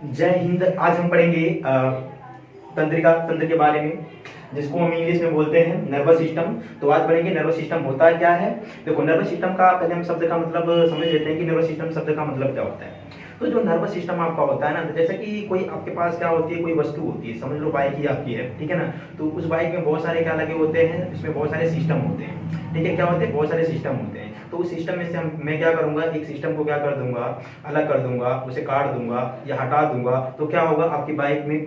जय हिंद। आज हम पढ़ेंगे तंत्र के बारे में, जिसको हम इंग्लिश में बोलते हैं नर्वस सिस्टम। तो आज पढ़ेंगे नर्वस सिस्टम होता क्या है। देखो, नर्वस सिस्टम का पहले हम शब्द का मतलब समझ लेते हैं कि नर्वस सिस्टम शब्द का मतलब क्या होता है। तो जो नर्वस सिस्टम आपका होता है ना, जैसे कि कोई आपके पास क्या होती है, कोई वस्तु होती है, समझ लो बाइक ही आपकी है, ठीक है ना। तो उस बाइक में बहुत सारे क्या लगे होते हैं, इसमें बहुत सारे सिस्टम होते हैं, ठीक है। क्या होते हैं, बहुत सारे सिस्टम होते हैं। तो उस सिस्टम में से मैं क्या करूंगा, एक सिस्टम को क्या कर दूंगा, अलग कर दूंगा, उसे काट दूंगा या हटा दूंगा। तो क्या होगा, आपकी बाइक में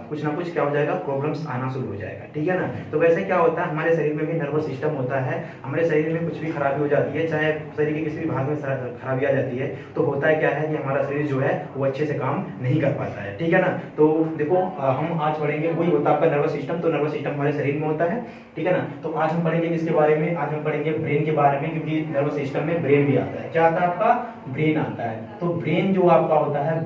कुछ ना कुछ क्या हो जाएगा, प्रॉब्लम्स आना शुरू हो जाएगा, ठीक है ना। तो वैसे क्या होता है, हमारे शरीर में भी नर्वस सिस्टम होता है। हमारे शरीर में कुछ भी खराबी हो जाती है, चाहे शरीर के किसी भी भाग में खराबी आ जाती है, तो होता है क्या है कि हमारा शरीर जो है वो अच्छे से काम नहीं कर पाता है, ठीक है ना। तो देखो, हम आज पढ़ेंगे, वही होता है आपका नर्वस सिस्टम। तो नर्वस सिस्टम हमारे शरीर में होता है, ठीक है ना। तो आज हम पढ़ेंगे किसके बारे में, आज हम पढ़ेंगे ब्रेन के बारे में, क्योंकि नर्वस सिस्टम में ब्रेन भी आता है। क्या आता है आपका, ब्रेन आता है। तो ब्रेन जो आपका होता है,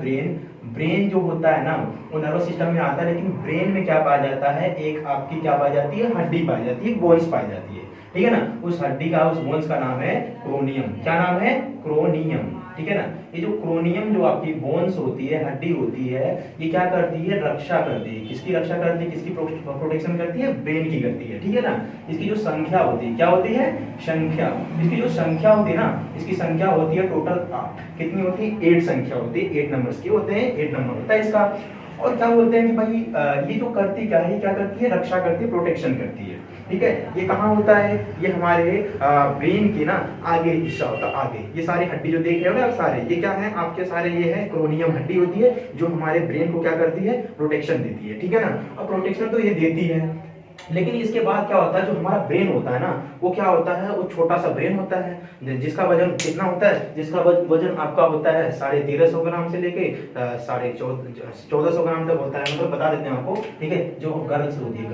ब्रेन जो होता है ना, वो नर्वस सिस्टम में आता है। लेकिन ब्रेन में क्या पाया जाता है, एक आपकी क्या पाई जाती है, हड्डी पाई जाती है, बोन्स पाई जाती है, ठीक है ना। उस हड्डी का, उस बोन्स का नाम है क्रोनियम। क्या नाम है, क्रोनियम, ठीक है ना। ये जो क्रोनियम जो आपकी बोन्स होती है, हड्डी होती है, ये क्या करती है, रक्षा करती है। किसकी रक्षा करती है, किसकी प्रोटेक्शन करती है, ब्रेन की करती है, ठीक है ना। इसकी जो संख्या होती है, क्या होती है, संख्या। इसकी जो संख्या होती है ना, इसकी संख्या होती है टोटल 8। कितनी होती है, 8 संख्या होती है, 8 नंबर्स की होते हैं, 8 नंबर होता है इसका। और क्या बोलते हैं कि भाई ये जो करती क्या है, क्या करती है, रक्षा करती है, प्रोटेक्शन करती है, ठीक है। ये कहाँ होता है, ये हमारे ब्रेन के ना आगे हिस्सा होता है, आगे। ये सारी हड्डी जो देख रहे हो ना आप सारे, ये क्या है आपके सारे, ये है क्रोनियम हड्डी होती है, जो हमारे ब्रेन को क्या करती है, प्रोटेक्शन देती है, ठीक है ना। और प्रोटेक्शन तो ये देती है, लेकिन इसके बाद क्या होता है, जो हमारा ब्रेन होता है ना, वो क्या होता है, वो छोटा सा ब्रेन होता है, जिसका वजन कितना होता है, जिसका वजन आपका होता है 1350 ग्राम से लेके 1450 ग्राम तक होता है। मतलब बता देते हैं आपको, ठीक है। जो गर्ल्स होती है,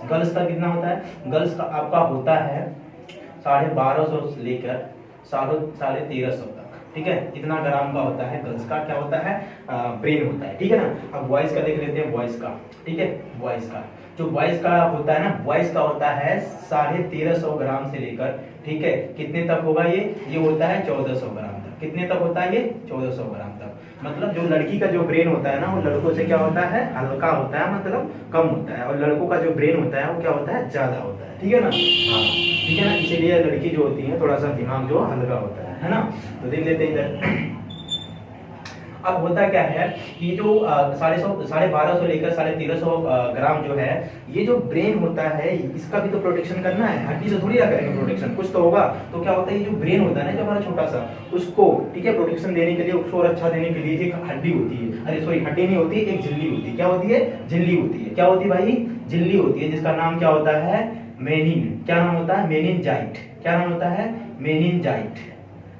गर्ल्स का कितना होता है, गर्ल्स का आपका होता है 1250 से लेकर 1350 तक, ठीक है। इतना ग्राम का होता है गर्ल्स का, क्या होता है, ब्रेन होता है, ठीक है ना। अब बॉयज का देख लेते हैं, बॉयज का, ठीक है। बॉयज का जो बॉयज का होता है ना, बॉयज का होता है 1350 ग्राम से लेकर, ठीक है, कितने तक होगा ये होता है 1400 ग्राम तक। कितने तक होता है ये, 1400 ग्राम तक। मतलब जो लड़की का जो ब्रेन होता है ना, वो लड़कों से क्या होता है, हल्का होता है, मतलब कम होता है। और लड़कों का जो ब्रेन होता है वो क्या होता है, ज्यादा होता है, ठीक है ना। हाँ, ठीक है ना। इसीलिए लड़की जो होती है थोड़ा सा दिमाग जो हल्का होता है ना। तो देख लेते हैं इधर। अब होता क्या है कि जो 1250 से लेकर 1350 ग्राम जो है, ये जो ब्रेन होता है, इसका भी तो प्रोटेक्शन करना है। हड्डी से थोड़ी ना करेंगे प्रोटेक्शन, कुछ तो होगा। तो क्या होता है, ये जो ब्रेन होता है ना, जो हमारा छोटा सा, उसको, ठीक है, प्रोटेक्शन देने के लिए, उसको रक्षा देने के लिए एक हड्डी होती है, अरे सॉरी, हड्डी नहीं होती, एक झिल्ली होती है। क्या होती है, झिल्ली होती है। क्या होती है भाई, झिल्ली होती है, जिसका नाम क्या होता है, मेनिन। क्या नाम होता है, मेनिनजाइट। क्या नाम होता है, मेनिनजाइट।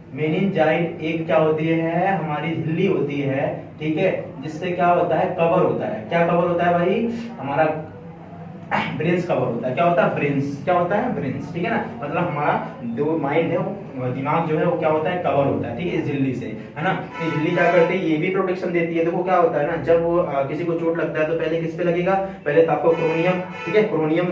मेनिनजाइट एक क्या होती है, हमारी झिल्ली होती है, ठीक है, जिससे क्या होता है, कवर होता है। क्या कवर होता है भाई, हमारा ब्रेन्स कवर होता है। क्या होता है, ब्रेन्स। क्या होता है, ब्रेन्स, ठीक है ना। मतलब हमारा जो माइंड है, वो दिमाग जो है, वो क्या होता है, कवर होता है, ठीक है, इस झिल्ली से, है ना। ये झिल्ली क्या करती है, ये भी प्रोटेक्शन देती है। देखो क्या होता है ना, जब वो किसी को चोट लगता है तो पहले किस पे लगेगा, पहले तो आपको क्रोनियम, ठीक है, क्रोनियम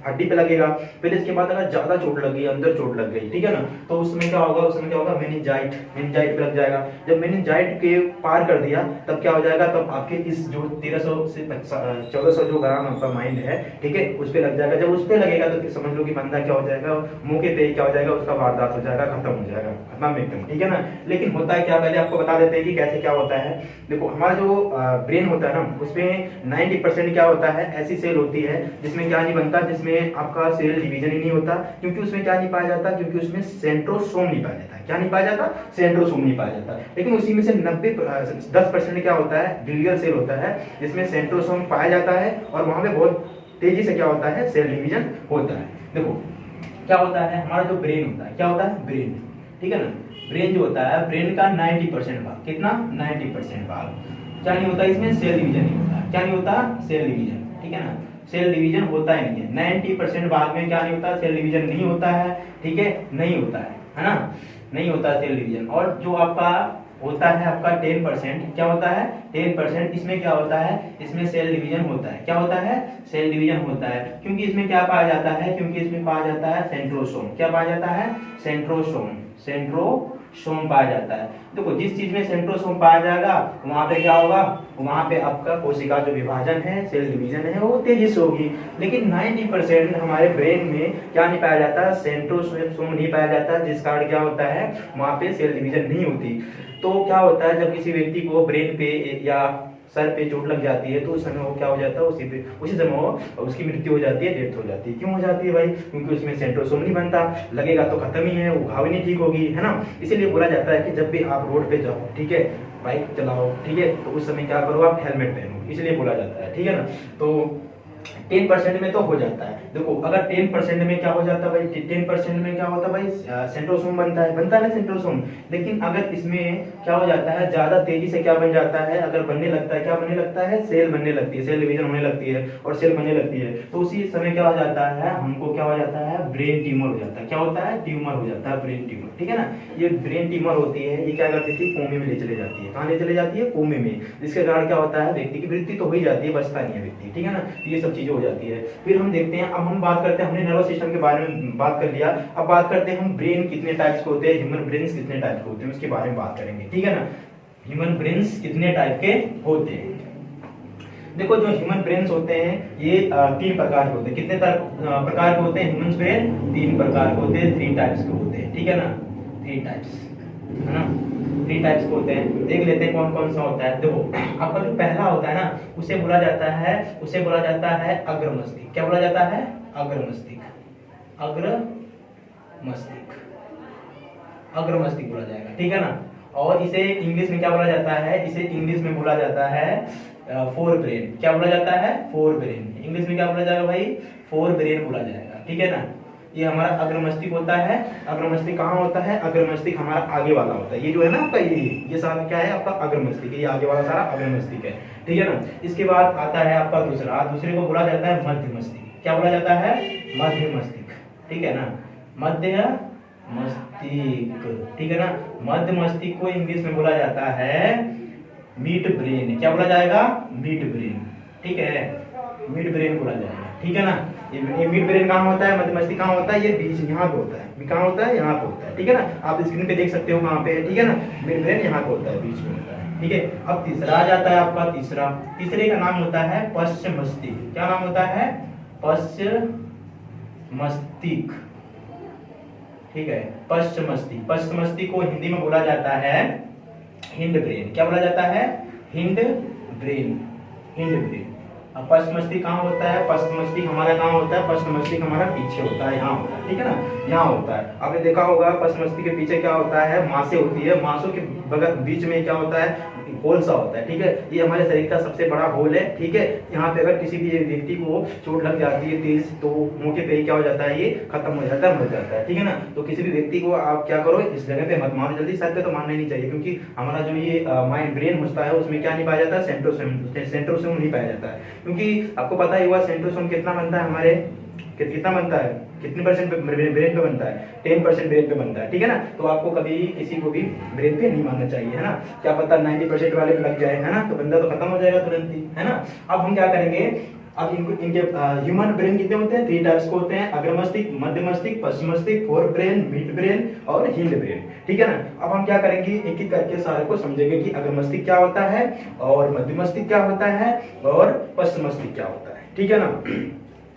हड्डी पे लगेगा पहले। इसके बाद अगर ज्यादा चोट लगी, अंदर चोट लग गई, ठीक है ना, तो उसमें क्या होगा, मेनिनजाइट पे लग जाएगा। जब मेनिनजाइट के पार कर दिया, तब क्या हो जाएगा, तब आपके इस जो 1300 से 1400 जो ग्राम आपका माइंड है, ठीक है, उस पे लग जाएगा। जब उस पे लगेगा तो समझ लो कि बंदा क्या हो जाएगा, मौके पे क्या हो जाएगा, उसका वारदात हो जाएगा, खत्म हो जाएगा, खत्म एकदम, ठीक है ना। लेकिन होता है क्या, पहले आपको बता देते हैं कि कैसे क्या होता है। देखो, हमारा जो ब्रेन होता है ना, उसमें 90% क्या होता है, ऐसी सेल होती है जिसमें क्या नहीं बनता, जिसमें आपका सेल डिवीजन ही नहीं होता। क्योंकि उसमें क्या नहीं पाया जाता, क्योंकि उसमें सेंट्रोसोम नहीं पाया जाता। क्या नहीं पाया जाता, सेंट्रोसोम नहीं पाया जाता। लेकिन उसी में से 10% क्या होता है, ग्लियल सेल होता है, जिसमें सेंट्रोसोम पाया जाता है, और वहां पे बहुत तेजी से क्या होता है, सेल डिवीजन होता है। देखो क्या होता है, हमारा जो ब्रेन होता है, क्या होता है, ब्रेन, ठीक है ना। ब्रेन जो होता है, ब्रेन का 90% भाग, कितना, 90% भाग क्या नहीं होता, इसमें सेल डिवीजन नहीं होता। क्या नहीं होता, सेल डिवीजन, ठीक है ना। सेल डिवीजन होता ही नहीं है। 90% भाग में क्या नहीं होता, सेल डिवीजन नहीं होता है, ठीक है, नहीं होता है ना, नहीं होता सेल डिवीजन। और जो आपका होता है, आपका 10%, क्या होता है, 10%, इसमें क्या होता है, इसमें सेल डिवीजन होता है। क्या होता है, सेल डिवीजन होता है। क्योंकि इसमें क्या पाया जाता है, क्योंकि इसमें पाया जाता है सेंट्रोसोम। क्या पाया जाता है, सेंट्रोसोम, सेंट्रोसोम पाया जाता है। देखो जिस चीज में सेंट्रोसोम पाया जाएगा वहां पे क्या होगा, वहां पे आपका कोशिका जो विभाजन है, सेल डिवीजन है, वो तेजी से होगी। लेकिन 90% हमारे ब्रेन में क्या नहीं पाया जाता, सेंट्रोसोम नहीं पाया जाता, जिस कारण क्या होता है वहां पे सेल डिवीजन नहीं होती। तो क्या होता है जब किसी व्यक्ति को ब्रेन पे या सर पे चोट लग जाती है तो उस समय वो क्या हो जाता है, उसी समय वो उसकी मृत्यु हो जाती है, डेथ हो जाती है। क्यों हो जाती है भाई? क्योंकि उसमें सेंट्रोसोम नहीं बनता, लगेगा तो खत्म ही है, वो घाव ही नहीं ठीक होगी, है ना। इसीलिए बोला जाता है कि जब भी आप रोड पे जाओ, ठीक है, बाइक चलाओ, ठीक है, तो उस समय क्या करो, आप हेलमेट पहनो, इसलिए बोला जाता है, ठीक है ना। तो 10% में तो हो जाता है। देखो अगर 10% में क्या हो जाता है भाई, 10% में क्या होता है भाई, सेंट्रोसोम बनता है ना सेंट्रोसोम। लेकिन अगर इसमें क्या हो जाता है, ज्यादा तेजी से क्या बन जाता है, अगर बनने लगता है, क्या बनने लगता है, सेल बनने लगती है, सेल डिवीजन होने लगती है और सेल बनने लगती है, तो उसी समय क्या हो जाता है, हमको क्या हो जाता है, ब्रेन ट्यूमर हो जाता है। क्या होता है? ट्यूमर हो जाता है, ब्रेन ट्यूमर, ठीक है ना। ये ब्रेन ट्यूमर होती है, ये क्या करती थी, कोमे में ले चले जाती है। कहाँ ले चले जाती है? कोमे में। जिसके कारण क्या होता है, व्यक्ति की मृत्यु तो हो ही जाती है, बचता नहीं है व्यक्ति, ठीक है ना। ये सब चीजें हो जाती है। फिर हम देखते हैं, अब हम बात करते हैं, हमने नर्वस सिस्टम के बारे में बात कर लिया, अब बात करते हैं हम ब्रेन कितने टाइप्स के होते हैं, ह्यूमन ब्रेन्स कितने टाइप के होते हैं, उसके बारे में बात करेंगे, ठीक है ना। ह्यूमन ब्रेन्स कितने टाइप के होते हैं? देखो जो ह्यूमन ब्रेन्स होते हैं ये 3 प्रकार के होते हैं। कितने प्रकार के होते हैं ह्यूमन ब्रेन? 3 प्रकार के होते हैं, 3 टाइप्स के होते हैं, ठीक है ना, 3 टाइप्स, है ना, 3 टाइप्स के होते हैं। देख लेते हैं कौन कौन सा होता है। देखो आपका जो पहला होता है ना, उसे बोला जाता है अग्र मस्तिष्क। क्या बोला जाता है? अग्र मस्तिष्क, अग्र मस्तिष्क बोला जाएगा, ठीक है ना। और इसे इंग्लिश में क्या बोला जाता है? इसे इंग्लिश में बोला जाता है फोर ब्रेन। क्या बोला जाता है? Fore brain. इंग्लिश में क्या बोला जाएगा भाई? फोर ब्रेन बोला जाएगा, ठीक है ना। ये हमारा अग्र मस्तिष्क होता है। अग्र मस्तिष्क कहाँ होता है? अग्र मस्तिष्क हमारा आगे वाला होता है। ये जो है ना आपका, ये सारा क्या है आपका? अग्र मस्तिष्क। ये आगे वाला सारा अग्र मस्तिष्क है, ठीक है ना। इसके बाद आता है आपका दूसरे को बोला जाता है मध्य मस्तिष्क। क्या बोला जाता है? मध्य मस्तिष्क, ठीक है ना, मध्य मस्तिष्क, ठीक है ना। मध्य मस्तिष्क को इंग्लिश में बोला जाता है मिड ब्रेन। क्या बोला जाएगा? मिड ब्रेन, ठीक है, मिड ब्रेन बोला जाएगा, ठीक है ना। ये मिड ब्रेन कहाँ होता है? मध्य मस्तिष्क कहाँ होता है? ये बीच यहाँ पे होता है। कहाँ होता है? यहाँ पे होता है, ठीक है ना। आप स्क्रीन पे देख सकते हो कहाँ पे, ठीक है ना। मिड ब्रेन यहाँ पे होता है, बीच में होता है, ठीक है। अब तीसरा आ जाता है आपका तीसरे का नाम होता है पश्च मस्तिष्क। क्या नाम होता है? पश्च मस्तिष्क, ठीक है, पश्च मस्तिष्क। पश्च मस्तिष्क को हिंदी में बोला जाता है हिंड ब्रेन। क्या बोला जाता है? Hind brain, hind brain. अब पश्च मस्तिष्क कहाँ होता है? पश्च मस्तिष्क हमारा कहाँ होता है? पश्च मस्तिष्क हमारा पीछे होता है, यहाँ होता है, ठीक है ना, यहाँ होता है। आपने देखा होगा पश्च मस्तिष्क के पीछे क्या होता है? मांसें होती है। मांसों के बगल बीच में क्या होता है? होल सा होता है, ठीक है। ये हमारे शरीर का सबसे बड़ा होल है, ठीक है। यहाँ पे अगर किसी भी व्यक्ति को चोट लग जाती है तेज, तो मौके पे क्या हो जाता है? ये खत्म हो जाता है, मर जाता है, ठीक है ना। तो किसी भी व्यक्ति को आप क्या करो, इस जगह पे मत मारो जल्दी, सर पे तो मारना ही नहीं चाहिए, क्योंकि हमारा जो ये माइंड ब्रेन होता है उसमें क्या नहीं पाया जाता? सेंट्रोसोम नहीं पाया जाता है। क्योंकि आपको पता ही हुआ सेंट्रोसोम कितना बनता है हमारे, कितना बनता है, कितने परसेंट ब्रेन पे बनता है? 10% ब्रेन पे बनता है, ठीक है ना। तो आपको कभी किसी को भी ब्रेन पे नहीं मानना चाहिए, है ना। क्या पता 90% वाले पे लग जाए, है ना, तो बंदा तो खत्म हो जाएगा तुरंत ही, है ना। अब हम क्या करेंगे, अब इनके ह्यूमन ब्रेन कितने होते हैं? 3 टाइप्स के होते हैं, अग्र मस्तिष्क, मध्य मस्तिष्क, पश्च मस्तिष्क, फोर ब्रेन, मिड ब्रेन और हिंड ब्रेन, ठीक है ना। अब हम क्या करेंगे, एक एक करके सारे को समझेंगे कि अग्र मस्तिष्क क्या होता है और मध्य मस्तिष्क क्या होता है और पश्च मस्तिष्क क्या होता है, ठीक है ना।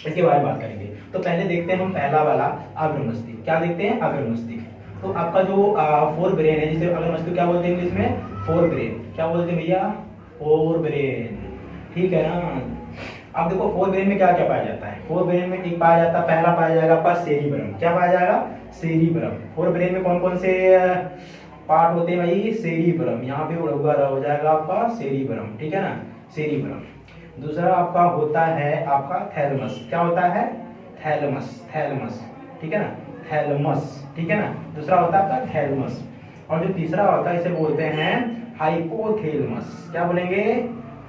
इसके बारे में बात करेंगे। तो पहले देखते हैं हम पहला वाला अग्र मस्तिष्क। क्या देखते हैं? अग्र मस्तिष्क। तो आपका जो फोर ब्रेन है, जिसे अग्र मस्तिष्क क्या बोलते हैं इंग्लिश में? Fore brain. क्या बोलते हैं भैया? फोर ब्रेन, ठीक है ना। अब देखो फोर ब्रेन में क्या क्या पाया जाता है? फोर ब्रेन में एक पाया जाता है, पहला पाया जाएगा आपका सेरिब्रम। क्या पाया जाएगा? सेरिब्रम। फोर ब्रेन में कौन कौन से पार्ट होते हैं भाई? सेरिब्रम। यहाँ पे हो जाएगा आपका सेरिब्रम, ठीक है ना, सेरिब्रम। दूसरा आपका होता है आपका थैलमस। क्या होता है? थैलमस, थैलमस, ठीक है ना, थैलमस, ठीक है ना। दूसरा होता है आपका थैलमस। और जो तीसरा होता है इसे बोलते हैं हाइपोथैलमस। क्या बोलेंगे?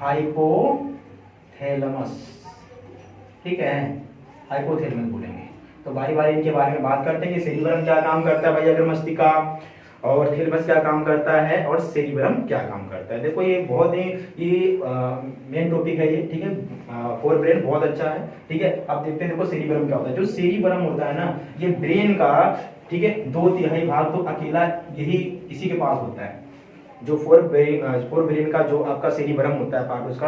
हाइपोथैलमस, ठीक है, हाइपोथैलमस बोलेंगे। तो बारी बारी इनके बारे में बात करते हैं कि सेरिब्रम क्या काम करता है भाई अग्र मस्तिष्क का, और थैलेमस क्या काम करता है और सेरिब्रम क्या काम करता है। देखो ये बहुत ही मेन टॉपिक है ये, ठीक है। फोर ब्रेन बहुत अच्छा है, ठीक है। अब देखते हैं देखो सेरिब्रम क्या होता है। जो सेरिब्रम होता है ना, ये ब्रेन का ठीक है, 2/3 भाग तो अकेला यही इसी के पास होता है। जो फोर ब्रेन का जो आपका सेरिबरम होता है पार्ट उसका,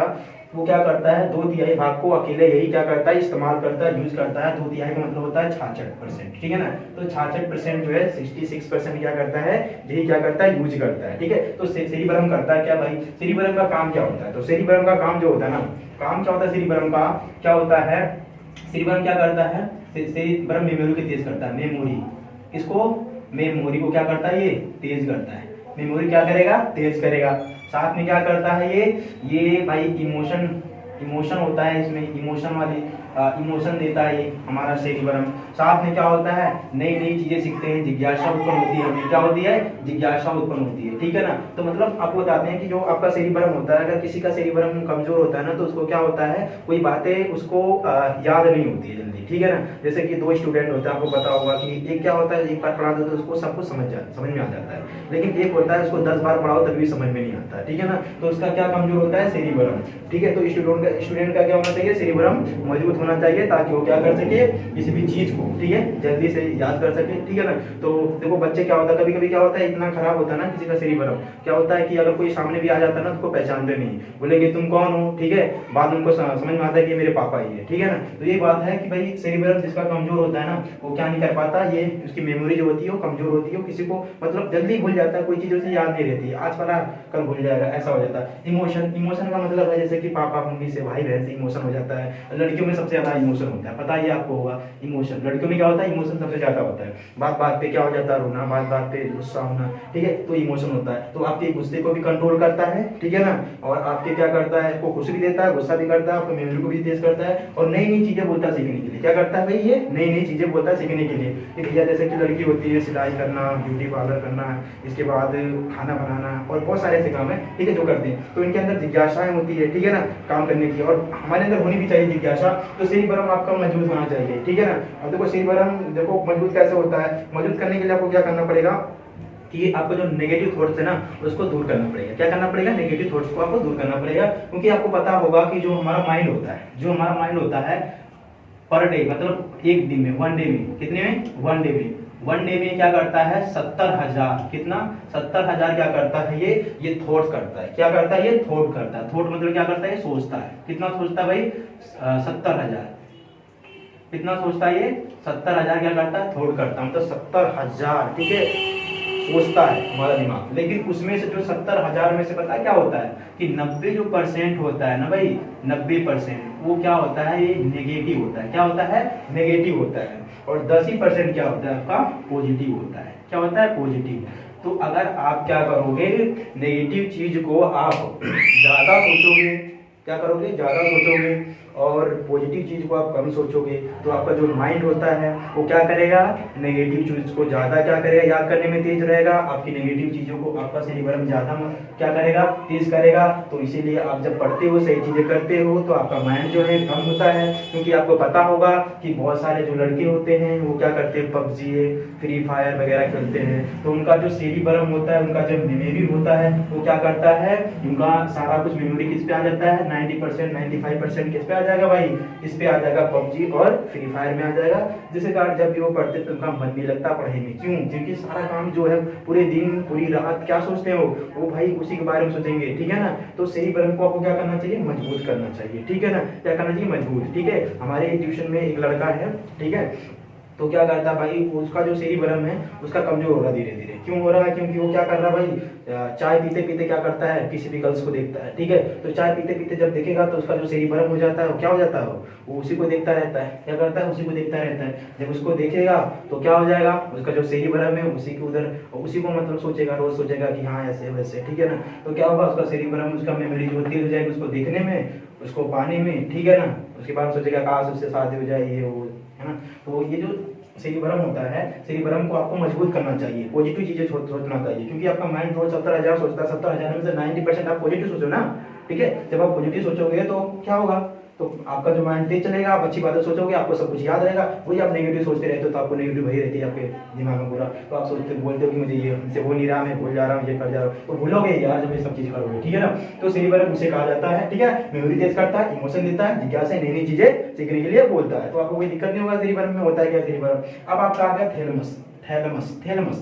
वो क्या करता है 2/3 भाग को अकेले यही क्या करता है इस्तेमाल करता है, यूज करता है। 2/3 का मतलब होता है 66%, ठीक है ना। तो 66% जो है 66% क्या करता है, यही क्या करता है यूज करता है, ठीक है। तो सेरिबरम करता है क्या भाई, सेरिबरम का काम क्या होता है, तो सेरिबरम का काम जो होता है ना, काम क्या होता है सेरिबरम का, क्या होता है सेरिबरम क्या करता है, सेरिबरम मेमोरी को तेज करता है, मेमोरी को क्या करता है, ये तेज करता है। मेमोरी क्या करेगा, तेज करेगा। साथ में क्या करता है ये भाई इमोशन होता है, इसमें इमोशन देता है ये हमारा सेरिबरम। साथ में क्या होता है, नई नई चीजें सीखते हैं, जिज्ञासा उत्पन्न होती है, हमें क्या होती है, जिज्ञासा उत्पन्न होती है, ठीक है ना। तो मतलब आपको बताते हैं कि जो आपका सेरिबरम होता है, अगर किसी का सेरिबरम कमजोर होता है ना, तो उसको क्या होता है, कोई बातें उसको याद नहीं होती है जल्दी, ठीक है ना। जैसे कि 2 स्टूडेंट होते हैं, आपको पता होगा कि एक क्या होता है, एक बार पढ़ा दो तो उसको सब कुछ समझ में आ जाता है, लेकिन एक होता है उसको 10 बार पढ़ाओ तभी समझ में नहीं आता, ठीक है ना। तो उसका क्या कमजोर होता है, सेरिबरम, ठीक है। तो स्टूडेंट का क्या होना चाहिए, सेरिबरम मजबूत होना चाहिए, ताकि वो क्या कर सके, किसी भी चीज को, ठीक है, जल्दी से याद कर सके, ठीक है ना। तो देखो बच्चे क्या होता है, कभी कभी क्या होता है, इतना खराब होता है ना किसी का सेरिबरम, क्या होता है कि अगर कोई सामने भी आ जाता है ना, उसको पहचानते नहीं, बोलेंगे तुम कौन हो, ठीक है, बाद में उनको समझ में आता है कि मेरे पापा ही है, ठीक है ना। तो ये बात है कि भाई सेरिबरम जिसका कमजोर होता है ना, वो क्या नहीं कर पाता, ये उसकी मेमोरी जो होती है वो कमजोर होती है, वो किसी को मतलब जल्दी भूल जाता है, कोई चीज उसे याद नहीं रहती, आज पढ़ा कल भूल जाएगा, ऐसा हो जाता है। इमोशन का मतलब है जैसे कि पापा मम्मी से, भाई बहन से इमोशन हो जाता है। लड़कियों में सबसे ज्यादा इमोशन होता है, पता ही आपको होगा, इमोशन लड़कियों में क्या होता है, इमोशन सबसे ज्यादा होता है। बात बात पे क्या हो जाता है, रोना, बात बात पे गुस्सा होना, ठीक है, तो इमोशन होता है। तो आपके गुस्से को भी कंट्रोल करता है, ठीक है ना, और आपके क्या करता है, आपको खुश भी देता है, गुस्सा भी करता है, आपको मेमोरी को भी तेज करता है, और नई नई चीजें बोलता है सीखने के लिए। क्या करता है भाई, ये नई नई चीजें बोलता है सीखने के लिए। कि भैया जैसे कि लड़की होती है, सिलाई करना, ब्यूटी पार्लर करना, इसके बाद खाना बनाना, और बहुत सारे ऐसे काम है, ठीक है, जो करते हैं। तो इनके अंदर जिज्ञासाएं होती है, ठीक है ना, काम करने की, और हमारे अंदर होनी भी चाहिए जिज्ञासा। तो सेरिबरम आपका मजबूत होना चाहिए, ठीक है ना। अब देखो सेरिबरम देखो मजबूत कैसे होता है, मजबूत करने के लिए आपको क्या करना पड़ेगा कि आपको जो नेगेटिव थॉट्स है ना, उसको दूर करना पड़ेगा। क्या करना पड़ेगा, नेगेटिव थॉट्स को आपको दूर करना पड़ेगा। क्योंकि आपको पता होगा कि जो हमारा माइंड होता है पर डे, मतलब एक दिन में, 1 डे में, कितने में, 1 डे में, 1 डे में क्या करता है, 70,000, कितना, 70,000 क्या करता है, ये थॉट्स करता है। क्या करता है, ये थॉट करता है। थॉट मतलब क्या करता है, ये सोचता है। कितना सोचता है भाई, 70,000, कितना सोचता है ये, 70,000 क्या करता है, थॉट करता है, मतलब 70,000, ठीक है, सोचता है हमारा दिमाग। लेकिन उसमें से जो 70,000 में से पता है क्या होता है कि 90% होता है ना भाई, 90% वो क्या होता है, ये नेगेटिव होता है। क्या होता है, नेगेटिव होता है। और 10% क्या होता है आपका, पॉजिटिव होता है। क्या होता है, पॉजिटिव। तो अगर आप क्या करोगे, नेगेटिव चीज को आप ज्यादा सोचोगे, क्या करोगे, ज्यादा सोचोगे, और पॉजिटिव चीज को आप कम सोचोगे, तो आपका जो माइंड होता है वो क्या करेगा, नेगेटिव चीज को ज्यादा क्या करेगा, याद करने में तेज रहेगा। आपकी नेगेटिव चीजों को आपका सेरिबरम ज्यादा क्या करेगा, तेज करेगा। तो इसीलिए आप जब पढ़ते हो, सही चीजें करते हो, तो आपका माइंड जो है कम होता है। क्योंकि आपको पता होगा कि बहुत सारे जो लड़के होते हैं वो क्या करते हैं, पबजी, फ्री फायर वगैरह खेलते हैं। तो उनका जो सेरिबरम होता है, उनका जो मेमोरी होता है, वो क्या करता है, उनका सारा कुछ मेमोरी किस पे आ जाता है, 90%, 95% किस पे आ जाएगा भाई, इस पे आ जाएगा, पबजी और फ्री फायर में आ जाएगा। जिसके कारण जब भी वो पढ़ते तो उनका मन नहीं लगता पढ़ाई में। क्यों, क्योंकि सारा काम जो है पूरे दिन पूरी रात क्या सोचते हो, वो भाई उसी के बारे में सोचेंगे, ठीक है ना। तो सेरिबरम को आपको क्या करना चाहिए, मजबूत करना चाहिए, ठीक है ना। क्या करना चाहिए, मजबूत, ठीक है। हमारे ट्यूशन में एक लड़का है, ठीक है, तो क्या करता है भाई, उसका जो सेरिबरम है उसका कमजोर हो रहा है धीरे धीरे। क्यों हो रहा है, क्योंकि वो क्या कर रहा है भाई, चाय पीते पीते क्या करता है, किसी भी गर्ल्स को देखता है, ठीक है। तो चाय पीते पीते जब देखेगा तो उसका जो सेरिबरम हो जाता है, वो क्या हो जाता है, वो उसी को देखता रहता है। क्या करता है, उसी को देखता रहता है। जब उसको देखेगा तो क्या हो जाएगा, उसका जो सेरिबरम है उसी के उधर, उसी को मतलब सोचेगा, रोज सोचेगा कि हाँ ऐसे वैसे, ठीक है ना। तो क्या होगा, उसका सेरिबरम, उसका मेमोरी जो तेज हो जाएगी उसको देखने में, उसको पाने में, ठीक है ना। उसके बाद सोचेगा काश उससे शादी हो जाए, ये वो, है ना। तो ये जो सेरिबरम होता है, सेरिबरम को आपको मजबूत करना चाहिए, पॉजिटिव चीजें सोचना चाहिए। क्योंकि आपका माइंड रोज 70,000 सोचता है, 70,000 में से 90% आप पॉजिटिव सोचो ना, ठीक है। जब आप पॉजिटिव सोचोगे तो क्या होगा, तो आपका जो माइंड तेज चलेगा, आप अच्छी बातें सोचोगे, आपको सब कुछ याद रहेगा। वही आप नेगेटिव सोचते रहते हो तो आपको नेगेटिव वही रहती है आपके दिमाग में पूरा। तो आप सोचते बोलते हो कि मुझे ये हमसे हो नहीं रहा, मैं भूल जा रहा हूँ, ये कर जा रहा हूँ, तो भूलोगे यार जब ये सब चीज करोगे, ठीक है ना। तो सेरिबरम उसे कहा जाता है, ठीक है। मेमोरी तेज करता है, इमोशन देता है, जिज्ञासा, नई नई चीजें सीखने के लिए बोलता है। तो आपको कोई दिक्कत नहीं होगा सेरिबरम में होता है क्या, सेरिबरम। अब आपका आ गया थैलेमस, थैलेमस। थैलेमस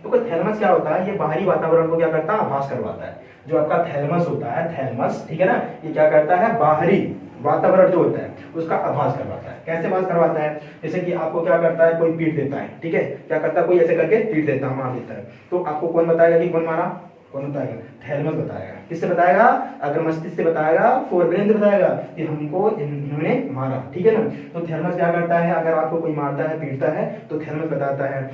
तो थैलेमस क्या होता है, ये बाहरी वातावरण को क्या करता है, आभास करवाता है। जो आपका थैलेमस होता है, थैलेमस, ठीक है ना, ये क्या करता है, बाहरी वातावरण जो होता है उसका आभास करवाता है। कैसे आभास करवाता है, जैसे कि आपको क्या करता है, कोई पीट देता है, ठीक है, क्या करता है, कोई ऐसे करके पीट देता है, मार देता है, तो आपको कौन बताएगा कि कौन मारा, कौन बताएगा, थैलेमस बताएगा। किससे बताएगा, अगर मस्तिष्क से बताएगा, फोरब्रेन से बताएगा कि हमको इन्होंने मारा, ठीक है ना। तो थैलेमस क्या करता है, अगर आपको कोई मारता है, पीटता है, तो थैलेमस बताता है।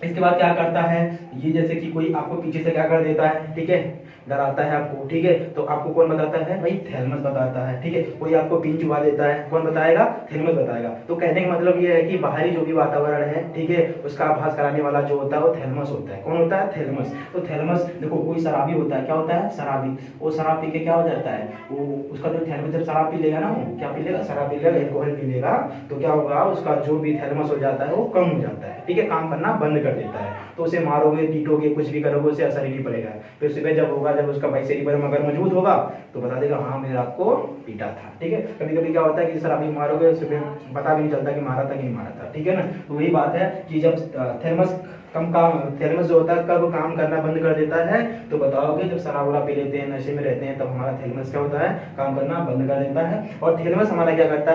इसके बाद क्या करता है, ये जैसे कि कोई आपको पीछे से क्या कर देता है, ठीक है, डराता है आपको, ठीक है, तो आपको कौन बताता है, भाई थैलेमस बताता है, ठीक है। कोई आपको पिन चुबा देता है, कौन बताएगा, थैलेमस बताएगा। तो कहने का मतलब ये है कि बाहरी जो भी वातावरण है, ठीक है, उसका आभास कराने वाला जो होता है वो थैलेमस होता है। कौन होता है, थैलेमस। तो थैलेमस देखो, कोई शराबी होता है, क्या होता है, शराबी, वो शराब पी के क्या हो जाता है, वो उसका जो थैलेमस जब शराब पी लेगा ना, वो क्या पी लेगा, शराब पी लेगा, अल्कोहल पी लेगा, तो क्या होगा, उसका जो भी थैलेमस हो जाता है वो कम हो जाता है, ठीक है, काम करना बंद कर देता है। तो उसे मारोगे, पीटोगे, कुछ भी करोगे, उसे असर ही नहीं पड़ेगा। फिर सुबह जब होगा, जब उसका भाई सेरिबैलम अगर मौजूद होगा तो बता देगा, हाँ मैंने रात को पीटा था, ठीक है। कभी कभी क्या होता है कि शराबी मारोगे, सुबह पता भी नहीं चलता कि मारा था कि नहीं मारा था, ठीक है ना। तो वही बात है कि जब थैलेमस थैलेमस जो होता है कब काम करना बंद कर देता है, तो बताओगे जब शराब वराब पी लेते हैं, नशे में रहते हैं, तब हमारा थैलेमस क्या होता है, काम करना बंद कर देता है। और थैलेमस हमारा क्या करता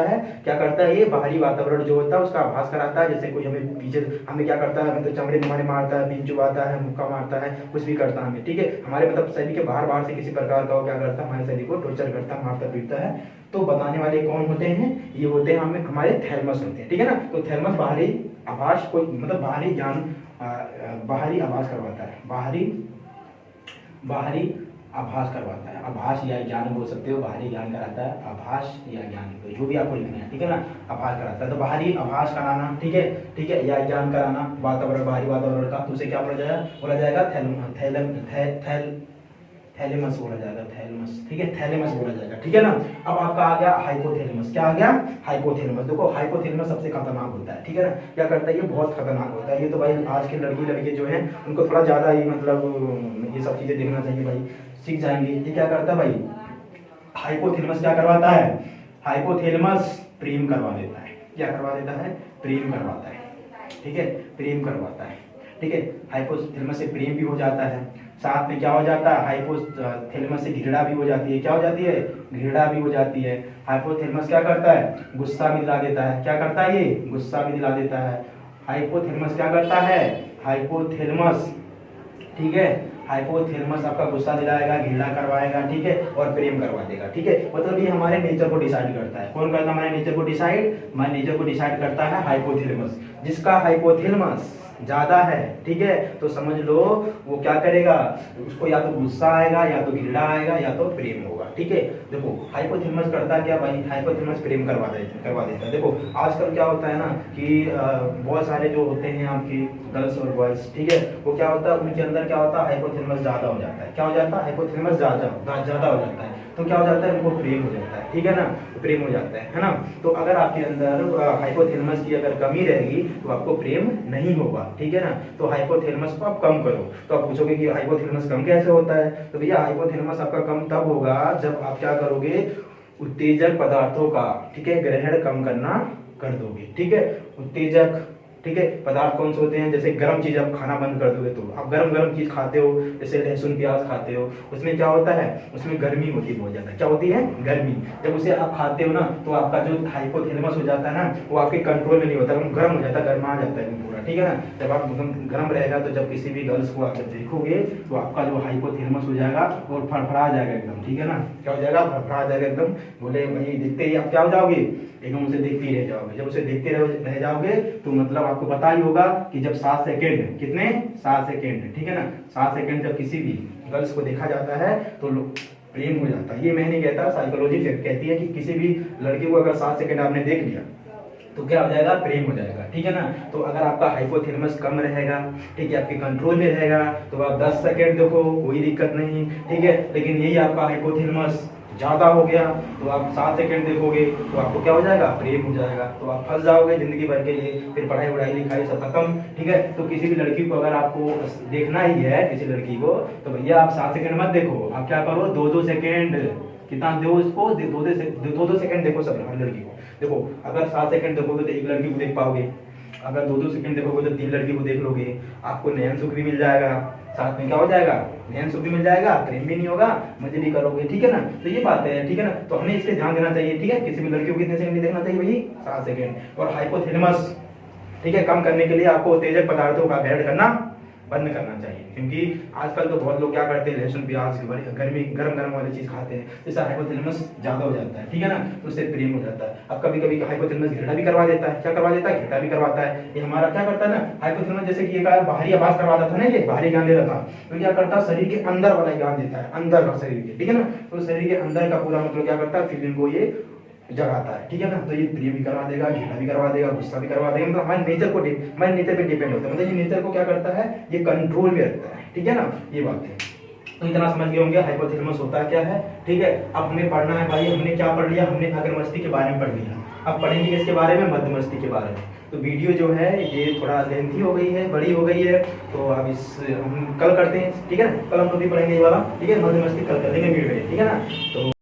है, ये बाहरी वातावरण जो होता है उसका आभास कराता है। जैसे कोई हमें पीछे, हमें क्या करता है, मतलब चमड़े में मारता है, पिन चुबाता है, मुक्का मारता है, कुछ भी करता है हमें, ठीक है, हमारे मतलब शरीर के बाहर से किसी प्रकार का वो क्या करता है, हमारे शरीर को टॉर्चर करता है, मारता पीटता है। तो बताने वाले कौन होते हैं, ये होते हैं हमारे थैलेमस होते हैं, ठीक है ना। तो थैलेमस बाहरी आभास, कोई मतलब बाहरी ज्ञान, बाहरी आभास करवाता है, बाहरी आभास करवाता है, आभास या ज्ञान बोल सकते हो, बाहरी ज्ञान कराता है, आभास या ज्ञान, तो जो भी आपको लिखना है, ठीक है ना, आभास कराता है। तो बाहरी आभास कराना, ठीक है, या ज्ञान कराना वातावरण, बाहरी वातावरण का, तो उसे क्या बोला जाएगा, थैलेमस बोला जाएगा, थैलेमस, ठीक है, थैलेमस बोला जाएगा, ठीक है ना। अब आपका आ गया हाइपोथैलेमस। क्या आ गया, हाइपोथैलेमस। देखो हाइपोथैलेमस सबसे खतरनाक होता है, ठीक है ना। क्या करता है, ये बहुत खतरनाक होता है। ये तो भाई आज के लड़के जो हैं उनको थोड़ा ज्यादा ही मतलब ये सब चीजें देखना चाहिए भाई, सीख जाएंगे। ये क्या करता है भाई, हाइपोथैलेमस क्या करवाता है, हाइपोथैलेमस प्रेम करवा देता है। क्या करवा देता है, प्रेम करवाता है, ठीक है, प्रेम करवाता है, ठीक है। हाइपोथैलेमस से प्रेम भी हो जाता है, साथ में क्या हो जाता है, हाइपोथैलेमस से घृणा भी हो जाती है। क्या हो जाती है, घृणा भी हो जाती है। हाइपोथैलेमस क्या करता है, गुस्सा भी दिला देता है। क्या करता है, ये गुस्सा भी दिला देता है। हाइपोथैलेमस क्या करता है, हाइपोथैलेमस, ठीक है, हाइपोथैलेमस आपका गुस्सा दिलाएगा, घृणा करवाएगा, ठीक है, और प्रेम करवा देगा, ठीक है। मतलब ये हमारे नेचर को डिसाइड करता है। कौन करता है हमारे नेचर को डिसाइड, हमारे नेचर को डिसाइड करता है हाइपोथैलेमस। जिसका हाइपोथैलेमस ज्यादा है, ठीक है, तो समझ लो वो क्या करेगा, उसको या तो गुस्सा आएगा, या तो घृणा आएगा, या तो प्रेम होगा, ठीक है। देखो हाइपोथैलेमस करता क्या भाई, हाइपोथैलेमस प्रेम करवा देता है। देखो आजकल क्या होता है ना कि बहुत सारे जो होते हैं आपकी गर्ल्स और बॉयज, ठीक है, वो क्या होता है, उनके अंदर क्या होता है, हाइपोथैलेमस ज्यादा हो जाता है। क्या हो जाता है, हाइपोथैलेमस ज्यादा हो जाता है, तो क्या हो जाता है, उनको प्रेम हो जाता है, ठीक है ना, प्रेम हो जाता है ना। तो अगर आपके अंदर हाइपोथैलेमस की अगर कमी रहेगी तो आपको प्रेम नहीं होगा, ठीक है ना। तो हाइपोथैलेमस को आप कम करो। तो आप पूछोगे कि हाइपोथैलेमस कम कैसे होता है, तो भैया हाइपोथैलेमस आपका कम तब होगा जब आप क्या करोगे, उत्तेजक पदार्थों का, ठीक है, ग्रहण कम करना कर दोगे, ठीक है। उत्तेजक, ठीक है, पदार्थ कौन से होते हैं, जैसे गर्म चीज आप खाना बंद कर दोगे, तो आप गरम चीज खाते हो, जैसे लहसुन प्याज खाते हो, उसमें क्या होता है, उसमें गर्मी होती है बहुत ज्यादा। क्या होती है, गर्मी। जब उसे आप खाते हो ना तो आपका जो हाइपोथैलेमस हो जाता है ना, वो आपके कंट्रोल में नहीं होता, गर्म हो जाता है, गर्मा जाता है पूरा, ठीक है ना। जब आप गर्म रहेगा तो जब किसी भी गर्ल्स को आप जब देखोगे तो आपका जो हाइपोथैलेमस हो जाएगा वो फड़फड़ा जाएगा एकदम, ठीक है ना। क्या हो जाएगा, फड़फड़ा जाएगा एकदम। बोले वही देखते ही आप क्या हो जाओगे, एकदम उसे देखते ही रह जाओगे। जब उसे देखते रह जाओगे तो मतलब आपको पता ही होगा कि जब 7 सेकेंड, कितने 7 सेकेंड, ठीक है ना, 7 सेकेंड जब किसी भी गर्ल्स को देखा जाता है तो प्रेम हो जाता है। ये मैं नहीं कहता, साइकोलॉजी कहती है कि किसी भी लड़की को अगर 7 सेकेंड आपने देख लिया तो क्या हो जाएगा, प्रेम हो जाएगा, ठीक है ना। तो अगर आपका हाइपोथैलेमस कम रहेगा, ठीक है, आपके कंट्रोल में रहेगा, तो आप 10 सेकेंड देखो, कोई दिक्कत नहीं, ठीक है। लेकिन यही आपका हाइपोथैलेमस ज्यादा हो गया तो आप 7 सेकेंड देखोगे तो आपको क्या हो जाएगा, प्रेम हो जाएगा, तो आप फंस जाओगे जिंदगी भर के लिए, फिर पढ़ाई लिखाई सब खत्म, ठीक है। तो किसी भी लड़की को अगर आपको देखना ही है, किसी लड़की को, तो भैया आप 7 सेकेंड मत देखो, आप क्या करो, 2-2 सेकेंड, कितना दो उसको, 2-2 सेकेंड देखो सब हर लड़की को। देखो अगर 7 सेकेंड देखोगे तो एक लड़की को देख पाओगे, अगर 2-2 सेकंड देखोगे तो 3 लड़की को देख लोगे, आपको नयन सुख भी मिल जाएगा, साथ में क्या हो जाएगा, नयन सुख भी मिल जाएगा, प्रेम भी नहीं होगा, मजे भी करोगे, ठीक है ना। तो ये बात है, ठीक है ना। तो हमें इस पे ध्यान देना चाहिए, ठीक है। किसी भी लड़की को कितने सेकंड देखना चाहिए भाई, 7 सेकंड। और हाइपोथैलेमस, ठीक है, कम करने के लिए आपको उत्तेजक पदार्थों का अवॉइड करना बंद करना चाहिए, क्योंकि आजकल तो बहुत लोग क्या करते हैं, लहसुन प्याज की बड़ी गर्मी गरम गरम वाली चीज खाते हैं, इससे हाइपोथैलेमस ज्यादा हो जाता है, ठीक है ना। तो उससे प्रेम हो जाता है। अब कभी कभी हाइपोथैलेमस घृणा भी करवा देता है, क्या करवा देता है, घृणा भी करवाता है। ये हमारा क्या करता है ना, हाइपोथैलेमस जैसे कि ये बाहरी आवाज करवाता था ना, ये बाहरी ज्ञान देता था, तो क्या करता है, शरीर के अंदर वाला ज्ञान देता है, अंदर का शरीर के, ठीक है ना। तो शरीर के अंदर का पूरा मतलब क्या करता है, फीलिंग को ये जगाता है, ठीक है ना। तो ये प्रिय भी करवा देगा, घृणा भी करवा देगा, गुस्सा भी करवा देगा, मतलब हमारे नेचर को हमारे नेचर पे डिपेंड होता है, मतलब ये नेचर को क्या करता है, ये कंट्रोल में रखता है, ठीक है ना। ये बात है। तो इतना समझ गए होंगे हाइपोथैलेमस होता क्या है, ठीक है। अब हमें पढ़ना है भाई, हमने क्या पढ़ लिया, हमने अग्रमस्तिष्क के बारे में पढ़ लिया। अब पढ़ेंगे किसके बारे में, मध्यमस्तिष्क के बारे में। तो वीडियो जो है ये थोड़ा लेंथी हो गई है, बड़ी हो गई है, तो अब इस हम कल करते हैं, ठीक है ना। कल हम लोग भी पढ़ेंगे ये वाला, ठीक है, मध्यमस्तिष्क कल कर देंगे वीडियो में, ठीक है ना। तो